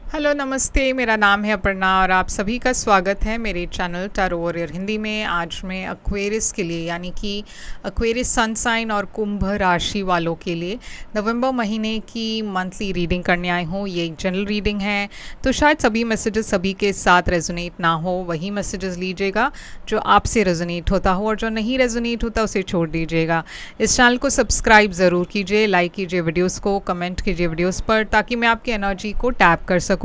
Hello नमस्ते, मेरा नाम है अपर्णा और आप सभी का स्वागत है मेरे चैनल टैरो वॉरियर हिंदी में। आज मैं एक्वेरियस के लिए यानी कि एक्वेरियस सन साइन और कुंभ राशि वालों के लिए नवंबर महीने की मंथली रीडिंग करने आई हूँ। ये एक जनरल रीडिंग है, तो शायद सभी मैसेजेस सभी के साथ रेजोनेट ना हो। वही मैसेजेस लीजिएगा जो आपसे रेजोनेट होता हो और जो नहीं रेजोनेट होता उसे छोड़ दीजिएगा। इस चैनल को सब्सक्राइब ज़रूर कीजिए, लाइक कीजिए वीडियोज़ को, कमेंट कीजिए वीडियोज़ पर, ताकि मैं आपकी एनर्जी को टैप कर सकूँ।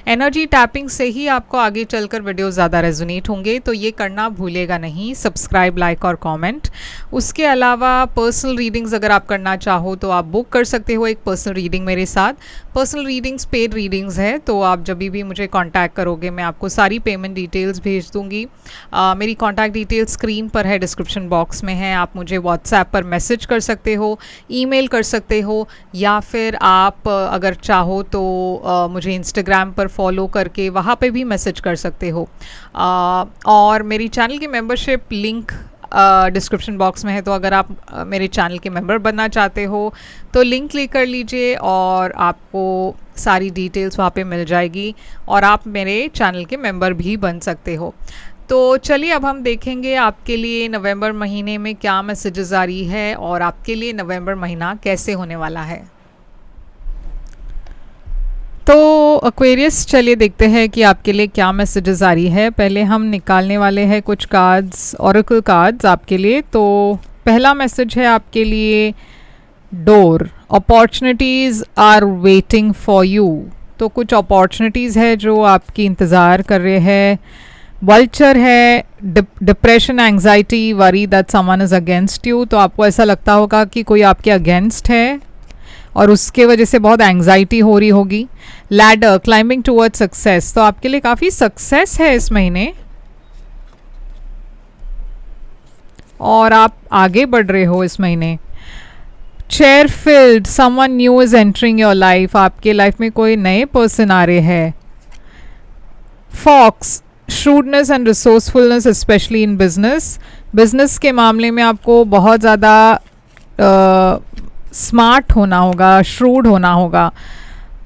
एनर्जी टैपिंग से ही आपको आगे चलकर वीडियो ज़्यादा रेजोनेट होंगे, तो ये करना भूलेगा नहीं, सब्सक्राइब, लाइक और कमेंट। उसके अलावा पर्सनल रीडिंग्स अगर आप करना चाहो तो आप बुक कर सकते हो एक पर्सनल रीडिंग मेरे साथ। पर्सनल रीडिंग्स पेड रीडिंग्स है, तो आप जब भी मुझे कांटेक्ट करोगे मैं आपको सारी पेमेंट डिटेल्स भेज दूंगी। मेरी कांटेक्ट डिटेल्स स्क्रीन पर है, डिस्क्रिप्शन बॉक्स में है। आप मुझे व्हाट्सएप पर मैसेज कर सकते हो, ईमेल कर सकते हो, या फिर आप अगर चाहो तो मुझे इंस्टाग्राम पर फॉलो करके वहाँ पे भी मैसेज कर सकते हो। और मेरी चैनल की मेंबरशिप लिंक डिस्क्रिप्शन बॉक्स में है, तो अगर आप मेरे चैनल के मेंबर बनना चाहते हो तो लिंक क्लिक कर लीजिए और आपको सारी डिटेल्स वहाँ पे मिल जाएगी और आप मेरे चैनल के मेंबर भी बन सकते हो। तो चलिए अब हम देखेंगे आपके लिए नवंबर महीने में क्या मैसेजेस आ रही है और आपके लिए नवंबर महीना कैसे होने वाला है। तो एक्वेरियस, चलिए देखते हैं कि आपके लिए क्या मैसेजेस आ रही है। पहले हम निकालने वाले हैं कुछ कार्ड्स, ऑरेकल कार्ड्स आपके लिए। तो पहला मैसेज है आपके लिए, door, opportunities are waiting for you. तो कुछ अपॉर्चुनिटीज़ है जो आपकी इंतज़ार कर रहे हैं। वल्चर है, depression, anxiety, worry that someone is against you. तो आपको ऐसा लगता होगा कि कोई आपके अगेंस्ट है और उसके वजह से बहुत एंग्जाइटी हो रही होगी। Ladder, climbing towards success. तो आपके लिए काफ़ी सक्सेस है इस महीने और आप आगे बढ़ रहे हो इस महीने। Chair filled, someone new is entering your life. आपके लाइफ में कोई नए पर्सन आ रहे हैं। Fox, shrewdness and resourcefulness especially in business. Business के मामले में आपको बहुत ज़्यादा स्मार्ट होना होगा, श्रूड होना होगा।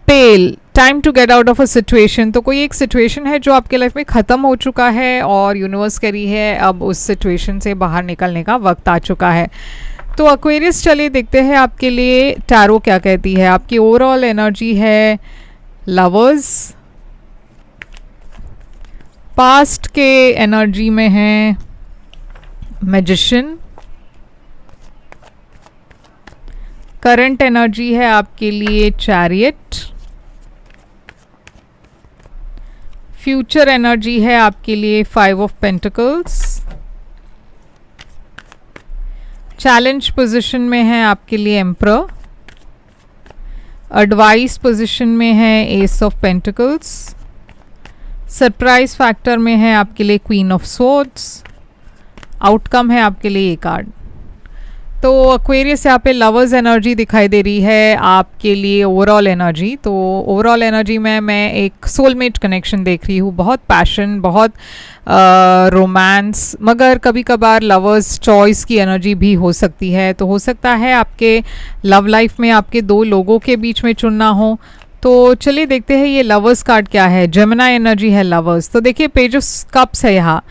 पेल, time to get out of a situation. तो कोई एक सिचुएशन है जो आपके लाइफ में ख़त्म हो चुका है और यूनिवर्स कह रही है अब उस सिचुएशन से बाहर निकलने का वक्त आ चुका है। तो एक्वेरियस, चलिए देखते हैं आपके लिए टैरो क्या कहती है। आपकी ओवरऑल एनर्जी है लवर्स, पास्ट के एनर्जी में है मैजिशियन, करंट एनर्जी है आपके लिए चैरियट, फ्यूचर एनर्जी है आपके लिए 5 ऑफ पेंटिकल्स, चैलेंज पोजीशन में है आपके लिए एम्परर, एडवाइस पोजीशन में है S of pentacles, surprise factor में है आपके लिए क्वीन ऑफ स्वॉर्ड्स, आउटकम है आपके लिए ये कार्ड। तो एक्वेरियस, यहाँ पे लवर्स एनर्जी दिखाई दे रही है आपके लिए, ओवरऑल एनर्जी। तो ओवरऑल एनर्जी में मैं एक सोलमेट कनेक्शन देख रही हूँ, बहुत पैशन, बहुत रोमांस, मगर कभी कभार लवर्स चॉइस की एनर्जी भी हो सकती है। तो हो सकता है आपके लव लाइफ में आपके दो लोगों के बीच में चुनना हो। तो चलिए देखते हैं ये लवर्स कार्ड क्या है। जेमिनी एनर्जी है लवर्स। तो देखिए पेज ऑफ कप्स है यहाँ।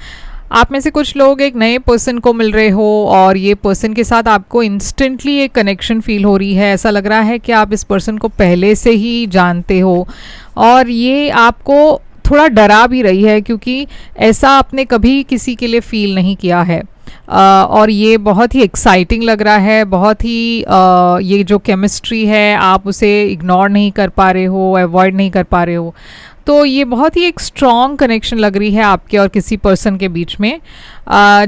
आप में से कुछ लोग एक नए पर्सन को मिल रहे हो और ये पर्सन के साथ आपको इंस्टेंटली एक कनेक्शन फील हो रही है। ऐसा लग रहा है कि आप इस पर्सन को पहले से ही जानते हो और ये आपको थोड़ा डरा भी रही है, क्योंकि ऐसा आपने कभी किसी के लिए फील नहीं किया है। और ये बहुत ही एक्साइटिंग लग रहा है, बहुत ही ये जो केमिस्ट्री है आप उसे इग्नोर नहीं कर पा रहे हो, अवॉइड नहीं कर पा रहे हो। तो ये बहुत ही एक स्ट्रॉन्ग कनेक्शन लग रही है आपके और किसी पर्सन के बीच में।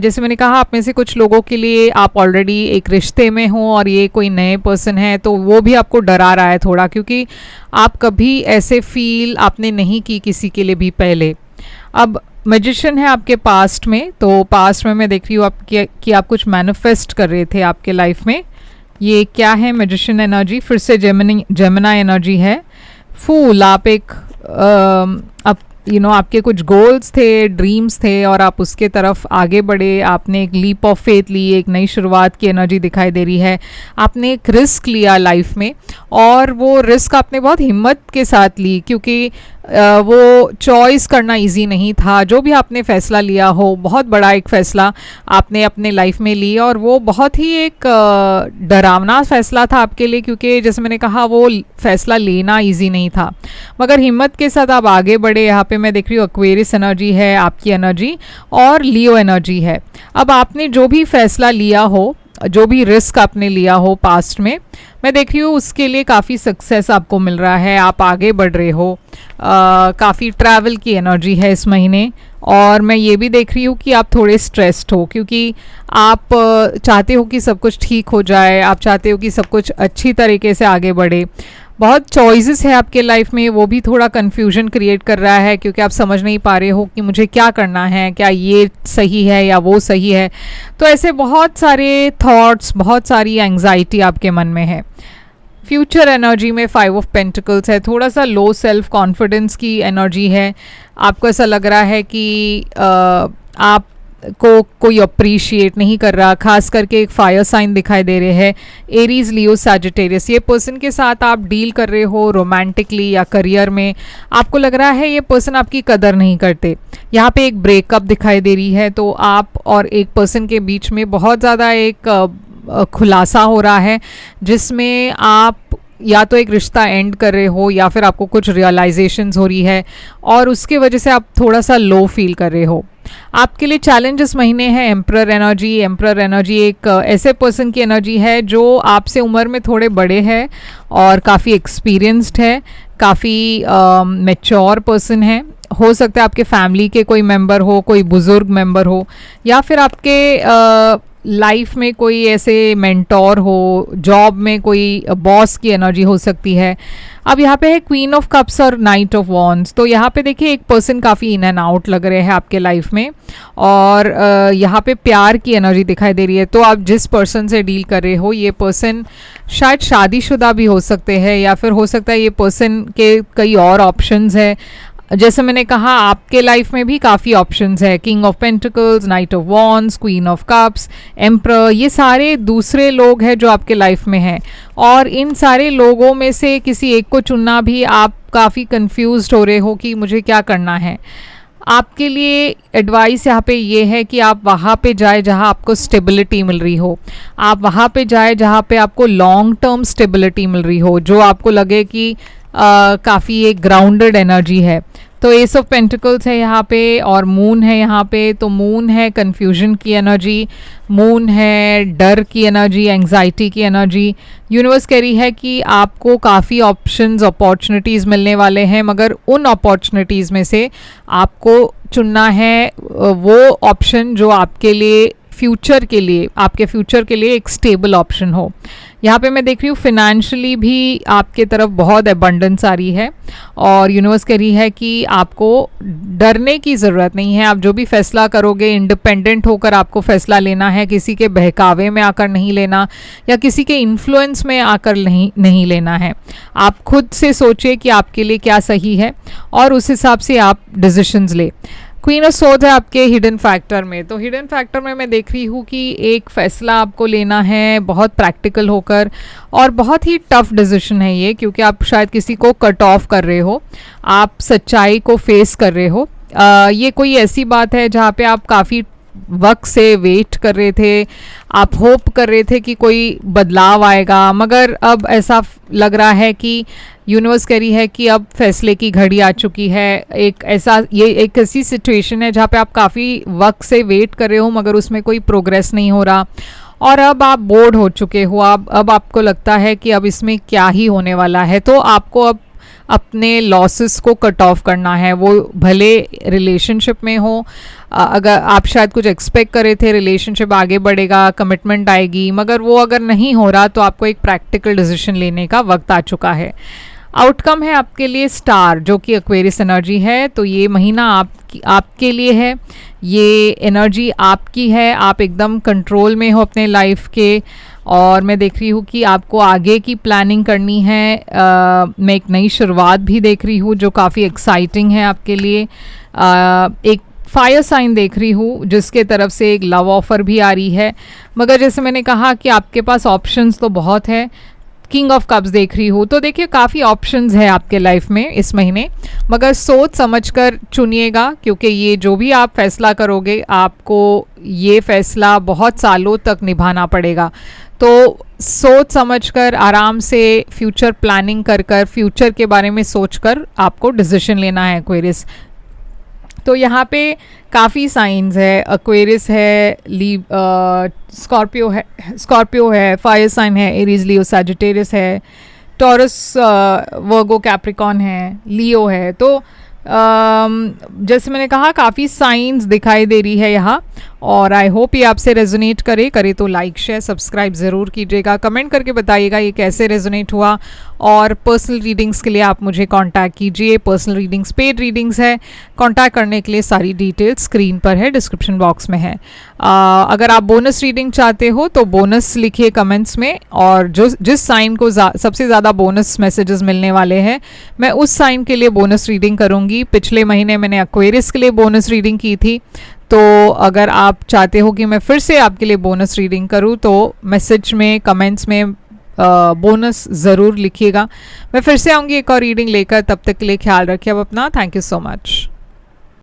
जैसे मैंने कहा, आप में से कुछ लोगों के लिए आप ऑलरेडी एक रिश्ते में हो और ये कोई नए पर्सन है, तो वो भी आपको डरा रहा है थोड़ा, क्योंकि आप कभी ऐसे फील आपने नहीं की किसी के लिए भी पहले। अब मैजिशियन है आपके पास्ट में। तो पास्ट में मैं देख रही हूँ कि आप कुछ मैनिफेस्ट कर रहे थे आपके लाइफ में। ये क्या है? मैजिशियन एनर्जी, फिर से जेमिनी एनर्जी है। फूल, आप एक आपके कुछ गोल्स थे, ड्रीम्स थे और आप उसके तरफ आगे बढ़े, आपने एक लीप ऑफ फेथ ली, एक नई शुरुआत की एनर्जी दिखाई दे रही है। आपने एक रिस्क लिया लाइफ में और वो रिस्क आपने बहुत हिम्मत के साथ ली, क्योंकि वो चॉइस करना इजी नहीं था। जो भी आपने फ़ैसला लिया हो, बहुत बड़ा एक फ़ैसला आपने अपने लाइफ में लिया और वो बहुत ही एक डरावना फ़ैसला था आपके लिए, क्योंकि जैसे मैंने कहा वो फ़ैसला लेना इजी नहीं था, मगर हिम्मत के साथ आप आगे बढ़े। यहाँ पे मैं देख रही हूँ एक्वेरियस एनर्जी है आपकी एनर्जी और लियो एनर्जी है। अब आपने जो भी फ़ैसला लिया हो, जो भी रिस्क आपने लिया हो पास्ट में, मैं देख रही हूँ उसके लिए काफ़ी सक्सेस आपको मिल रहा है, आप आगे बढ़ रहे हो। काफ़ी ट्रैवल की एनर्जी है इस महीने। और मैं ये भी देख रही हूँ कि आप थोड़े स्ट्रेस्ड हो, क्योंकि आप चाहते हो कि सब कुछ ठीक हो जाए, आप चाहते हो कि सब कुछ अच्छी तरीके से आगे बढ़े। बहुत चॉइसेस है आपके लाइफ में, वो भी थोड़ा कन्फ्यूजन क्रिएट कर रहा है, क्योंकि आप समझ नहीं पा रहे हो कि मुझे क्या करना है, क्या ये सही है या वो सही है। तो ऐसे बहुत सारे थॉट्स, बहुत सारी एंग्जाइटी आपके मन में है। फ्यूचर एनर्जी में 5 ऑफ पेंटिकल्स है, थोड़ा सा लो सेल्फ कॉन्फिडेंस की एनर्जी है। आपको ऐसा लग रहा है कि आप को कोई अप्रिशिएट नहीं कर रहा, खास करके एक फायर साइन दिखाई दे रहे हैं, एरीज, लियो, सैजिटेरियस। ये पर्सन के साथ आप डील कर रहे हो रोमांटिकली या करियर में, आपको लग रहा है ये पर्सन आपकी कदर नहीं करते। यहाँ पे एक ब्रेकअप दिखाई दे रही है, तो आप और एक पर्सन के बीच में बहुत ज़्यादा एक खुलासा हो रहा है, जिसमें आप या तो एक रिश्ता एंड कर रहे हो या फिर आपको कुछ रियलाइजेशंस हो रही है और उसके वजह से आप थोड़ा सा लो फील कर रहे हो। आपके लिए चैलेंज इस महीने है एम्परर एनर्जी। एम्परर एनर्जी एक ऐसे पर्सन की एनर्जी है जो आपसे उम्र में थोड़े बड़े हैं और काफ़ी एक्सपीरियंस्ड है, काफ़ी मैच्योर पर्सन है। हो सकता है आपके फैमिली के कोई मेंबर हो, कोई बुज़ुर्ग मेंबर हो, या फिर आपके लाइफ में कोई ऐसे मेंटोर हो, जॉब में कोई बॉस की एनर्जी हो सकती है। अब यहाँ पे है क्वीन ऑफ कप्स और नाइट ऑफ वॉन्ड्स। तो यहाँ पे देखिए एक पर्सन काफ़ी इन एंड आउट लग रहे हैं आपके लाइफ में, और यहाँ पे प्यार की एनर्जी दिखाई दे रही है। तो आप जिस पर्सन से डील कर रहे हो, ये पर्सन शायद शादीशुदा भी हो सकते हैं, या फिर हो सकता है ये पर्सन के कई और ऑप्शंस है। जैसे मैंने कहा आपके लाइफ में भी काफ़ी ऑप्शंस है, king of pentacles, night of wands, queen of cups, emperor, ये सारे दूसरे लोग हैं जो आपके लाइफ में हैं, और इन सारे लोगों में से किसी एक को चुनना भी आप काफ़ी कंफ्यूज्ड हो रहे हो कि मुझे क्या करना है। आपके लिए एडवाइस यहाँ पे ये है कि आप वहाँ पे जाए जहाँ आपको स्टेबिलिटी मिल रही हो, आप वहाँ पे जाए जहाँ पे आपको लॉन्ग टर्म स्टेबिलिटी मिल रही हो, जो आपको लगे कि काफ़ी एक ग्राउंडेड एनर्जी है। तो एस ऑफ पेंटिकल्स है यहाँ पे और मून है यहाँ पे। तो मून है कन्फ्यूजन की एनर्जी, मून है डर की एनर्जी, एंग्जाइटी की एनर्जी। यूनिवर्स कह रही है कि आपको काफ़ी ऑप्शंस, अपॉर्चुनिटीज़ मिलने वाले हैं, मगर उन अपॉर्चुनिटीज़ में से आपको चुनना है वो ऑप्शन जो आपके लिए फ्यूचर के लिए, आपके फ्यूचर के लिए एक स्टेबल ऑप्शन हो। यहाँ पे मैं देख रही हूँ फिनेंशियली भी आपके तरफ बहुत एबंडेंस आ रही है, और यूनिवर्स कह रही है कि आपको डरने की ज़रूरत नहीं है। आप जो भी फैसला करोगे इंडिपेंडेंट होकर आपको फैसला लेना है, किसी के बहकावे में आकर नहीं लेना या किसी के इन्फ्लुएंस में आकर नहीं लेना है। आप खुद से सोचिए कि आपके लिए क्या सही है और उस हिसाब से आप डिसीजंस ले। क्वीन ऑफ सोर्ड्स है आपके हिडन फैक्टर में। तो हिडन फैक्टर में मैं देख रही हूँ कि एक फ़ैसला आपको लेना है बहुत प्रैक्टिकल होकर, और बहुत ही टफ डिसीजन है ये, क्योंकि आप शायद किसी को कट ऑफ कर रहे हो, आप सच्चाई को फेस कर रहे हो। ये कोई ऐसी बात है जहाँ पे आप काफ़ी वक्त से वेट कर रहे थे, आप होप कर रहे थे कि कोई बदलाव आएगा, मगर अब ऐसा लग रहा है कि यूनिवर्स कह रही है कि अब फैसले की घड़ी आ चुकी है। ये एक ऐसी सिचुएशन है जहाँ पे आप काफ़ी वक्त से वेट कर रहे हो, मगर उसमें कोई प्रोग्रेस नहीं हो रहा, और अब आप बोर्ड हो चुके हो। अब आपको लगता है कि अब इसमें क्या ही होने वाला है। तो आपको अब अपने लॉसेस को कट ऑफ करना है, वो भले रिलेशनशिप में हो। अगर आप शायद कुछ एक्सपेक्ट कर रहे थे, रिलेशनशिप आगे बढ़ेगा, कमिटमेंट आएगी, मगर वो अगर नहीं हो रहा तो आपको एक प्रैक्टिकल डिसीजन लेने का वक्त आ चुका है। आउटकम है आपके लिए स्टार, जो कि एक्वेरियस एनर्जी है। तो ये महीना आपके लिए है, ये एनर्जी आपकी है, आप एकदम कंट्रोल में हो अपने लाइफ के। और मैं देख रही हूँ कि आपको आगे की प्लानिंग करनी है। मैं एक नई शुरुआत भी देख रही हूँ जो काफ़ी एक्साइटिंग है आपके लिए। एक फायर साइन देख रही हूँ जिसके तरफ से एक लव ऑफ़र भी आ रही है, मगर जैसे मैंने कहा कि आपके पास ऑप्शंस तो बहुत है, किंग ऑफ कप्स देख रही हूँ, तो देखिए काफ़ी ऑप्शंस है आपके लाइफ में इस महीने, मगर सोच समझकर चुनिएगा, क्योंकि ये जो भी आप फैसला करोगे आपको ये फैसला बहुत सालों तक निभाना पड़ेगा। तो सोच समझकर आराम से फ्यूचर प्लानिंग कर फ्यूचर के बारे में सोचकर आपको डिसीजन लेना है एक्वेरियस। तो यहाँ पे काफ़ी साइंस है, एक्वेरियस है, स्कॉर्पियो है, फायर साइन है, एरीज, लियो, सैजिटेरियस है, टॉरस, वर्गो, कैप्रिकॉन है, लियो है। तो जैसे मैंने कहा काफ़ी साइंस दिखाई दे रही है यहाँ, और आई होप ये आपसे रेजोनेट करे तो लाइक शेयर सब्सक्राइब ज़रूर कीजिएगा, कमेंट करके बताइएगा ये कैसे रेजोनेट हुआ। और पर्सनल रीडिंग्स के लिए आप मुझे कांटेक्ट कीजिए, पर्सनल रीडिंग्स पेड रीडिंग्स है, कांटेक्ट करने के लिए सारी डिटेल्स स्क्रीन पर है, डिस्क्रिप्शन बॉक्स में है। अगर आप बोनस रीडिंग चाहते हो तो बोनस लिखिए कमेंट्स में, और जिस साइन को सबसे ज़्यादा बोनस मैसेजेस मिलने वाले हैं मैं उस साइन के लिए बोनस रीडिंग करूँगी। पिछले महीने मैंने एक्वेरियस के लिए बोनस रीडिंग की थी, तो अगर आप चाहते हो कि मैं फिर से आपके लिए बोनस रीडिंग करूं तो मैसेज में, कमेंट्स में बोनस ज़रूर लिखिएगा। मैं फिर से आऊँगी एक और रीडिंग लेकर, तब तक के लिए ख्याल रखिए अब अपना। Thank you so much.